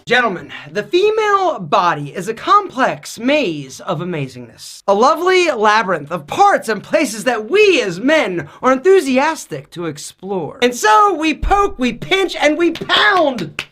Gentlemen, the female body is a complex maze of amazingness. A lovely labyrinth of parts and places that we as men are enthusiastic to explore. And so we poke, we pinch, and we pound,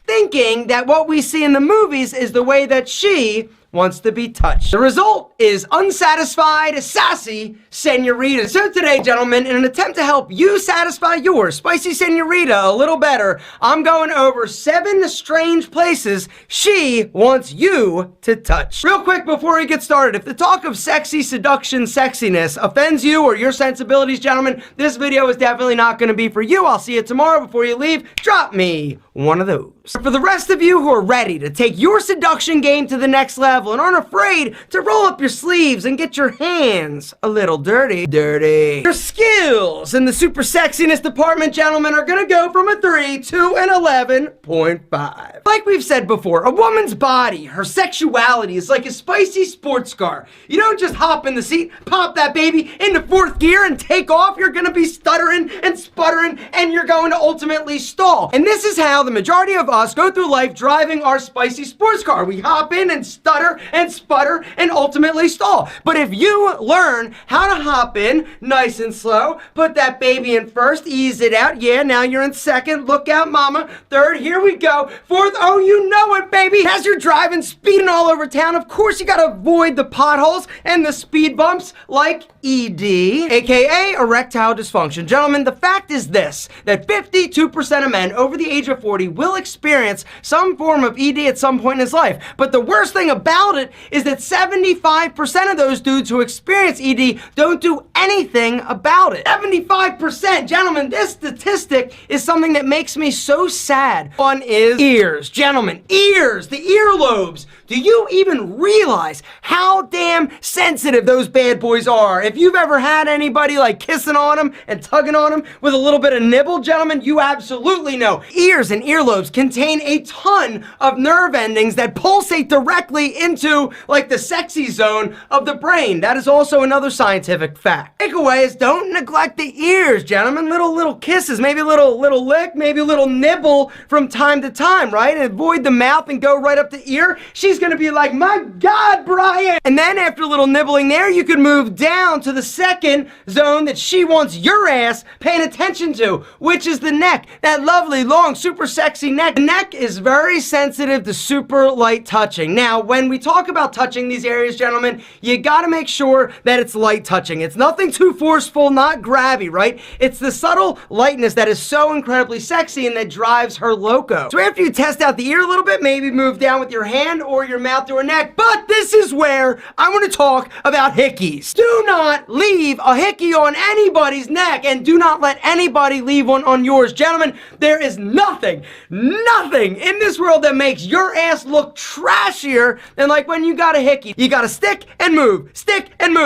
thinking that what we see in the movies is the way that she wants to be touched. The result is unsatisfied, sassy senorita. So today, gentlemen, in an attempt to help you satisfy your spicy senorita a little better, I'm going over 7 strange places she wants you to touch. Real quick before we get started, if the talk of sexy seduction sexiness offends you or your sensibilities, gentlemen, this video is definitely not going to be for you. I'll see you tomorrow. Before you leave, drop me one of those. For the rest of you who are ready to take your seduction game to the next level and aren't afraid to roll up your sleeves and get your hands a little dirty. Your skills in the super sexiness department, gentlemen, are gonna go from a 3 to an 11.5. Like we've said before, a woman's body, her sexuality is like a spicy sports car. You don't just hop in the seat, pop that baby into 4th gear and take off. You're gonna be stuttering and sputtering and you're going to ultimately stall. And this is how the majority of us go through life driving our spicy sports car. We hop in and stutter and sputter and ultimately stall. But if you learn how to hop in nice and slow, put that baby in 1st, ease it out. Yeah, now you're in 2nd. Look out, mama. 3rd, here we go. 4th, oh, you know it, baby. As you're driving, speeding all over town, of course you gotta avoid the potholes and the speed bumps like ED, aka erectile dysfunction. Gentlemen, the fact is this, that 52% of men over the age of 40 will experience some form of ED at some point in his life. But the worst thing about it is that 75% of those dudes who experience ED don't do anything about it. 75%! Gentlemen, this statistic is something that makes me so sad. One is ears. Gentlemen, ears! The earlobes! Do you even realize how damn sensitive those bad boys are? If you've ever had anybody like kissing on them and tugging on them with a little bit of nibble, gentlemen, you absolutely know. Ears and earlobes contain a ton of nerve endings that pulsate directly into like the sexy zone of the brain. That is also another scientific fact. Takeaway is don't neglect the ears, gentlemen. Little kisses, maybe a little lick, maybe a little nibble from time to time, right? And avoid the mouth and go right up the ear. She's gonna be like, my God, Brian! And then after a little nibbling there, you could move down to the 2nd zone that she wants your ass paying attention to, which is the neck. That lovely, long, super sexy neck. The neck is very sensitive to super light touching. Now, when we talk about touching these areas, gentlemen, you gotta make sure that it's light touching. It's nothing too forceful, not grabby, right? It's the subtle lightness that is so incredibly sexy and that drives her loco. So after you test out the ear a little bit, maybe move down with your hand or your mouth to her neck. But this is where I want to talk about hickeys. Do not leave a hickey on anybody's neck, and do not let anybody leave one on yours. Gentlemen, there is nothing in this world that makes your ass look trashier than like when you got a hickey. You gotta stick and move.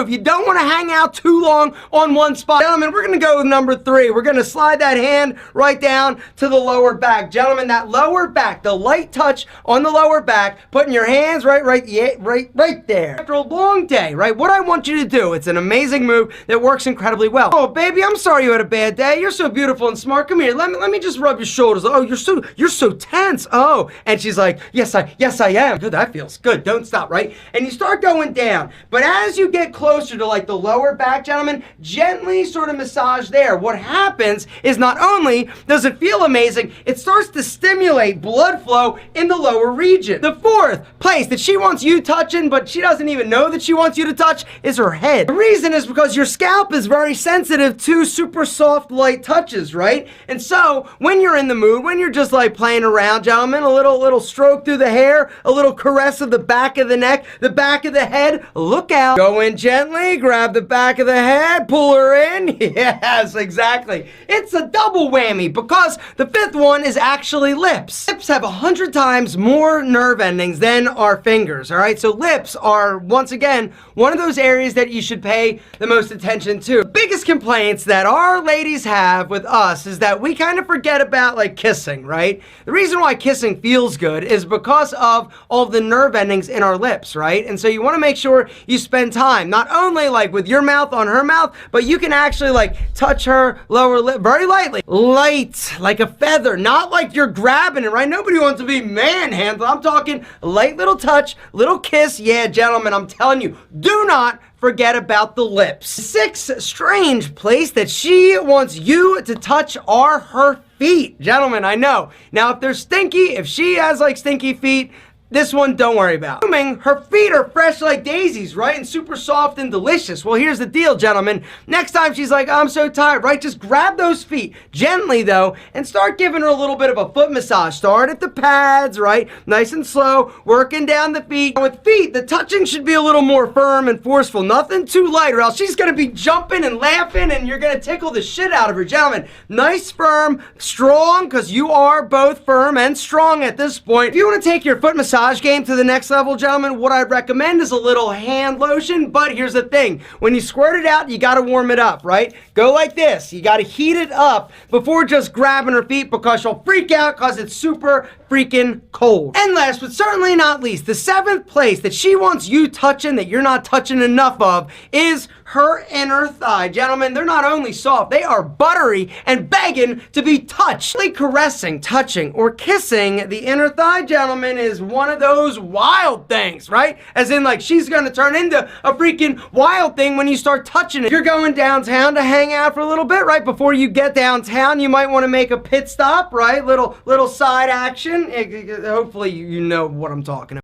You don't want to hang out too long on one spot. Gentlemen, we're gonna go with number 3. We're gonna slide that hand right down to the lower back. Gentlemen, that lower back, the light touch on the lower back, putting your hands right there. After a long day, right, what I want you to do, it's an amazing move that works incredibly well. Oh, baby, I'm sorry you had a bad day. You're so beautiful and smart. Come here, let me just rub your shoulders. Oh, you're so tense. Oh, and she's like, yes, I am. Good, that feels good. Don't stop, right? And you start going down. But as you get closer to like the lower back, gentlemen, gently sort of massage there. What happens is not only does it feel amazing, it starts to stimulate blood flow in the lower region. The 4th place that she wants you touching, but she doesn't even know that she wants you to touch, is her head. The reason is because your scalp is very sensitive to super soft light touches, right? And so when you're in the mood, when you're just like playing around, gentlemen, a little stroke through the hair, a little caress of the back of the neck, the back of the head, look out. Go in gently, grab the back of the head, pull her in. Yes, exactly. It's a double whammy because the 5th one is actually lips. Lips have 100 times more nerve endings than our fingers, all right? So lips are, once again, one of those areas that you should pay the most attention to. The biggest complaints that our ladies have with us is that we kind of forget about like kissing, right? The reason why kissing feels good is because of all of the nerve endings things in our lips, right? And so you want to make sure you spend time, not only like with your mouth on her mouth, but you can actually like touch her lower lip very lightly. Light, like a feather, not like you're grabbing it, right? Nobody wants to be manhandled. I'm talking light little touch, little kiss. Yeah, gentlemen, I'm telling you, do not forget about the lips. 6, strange place that she wants you to touch are her feet. Gentlemen, I know. Now, if they're stinky, if she has like stinky feet, this one, don't worry about. Assuming her feet are fresh like daisies, right? And super soft and delicious. Well, here's the deal, gentlemen. Next time she's like, I'm so tired, right? Just grab those feet, gently though, and start giving her a little bit of a foot massage. Start at the pads, right? Nice and slow, working down the feet. With feet, the touching should be a little more firm and forceful. Nothing too light, or else she's gonna be jumping and laughing and you're gonna tickle the shit out of her. Gentlemen, nice, firm, strong, because you are both firm and strong at this point. If you want to take your foot massage game to the next level, gentlemen, what I'd recommend is a little hand lotion. But here's the thing, when you squirt it out, you got to warm it up, right? Go like this. You got to heat it up before just grabbing her feet, because she'll freak out because it's super freaking cold. And last but certainly not least, the 7th place that she wants you touching that you're not touching enough of is her inner thigh. Gentlemen, they're not only soft, they are buttery and begging to be touched. Caressing, touching, or kissing the inner thigh, gentlemen, is one of those wild things, right? As in, like, she's gonna turn into a freaking wild thing when you start touching it. If you're going downtown to hang out for a little bit, right? Before you get downtown, you might want to make a pit stop, right? Little side action. Hopefully you know what I'm talking about.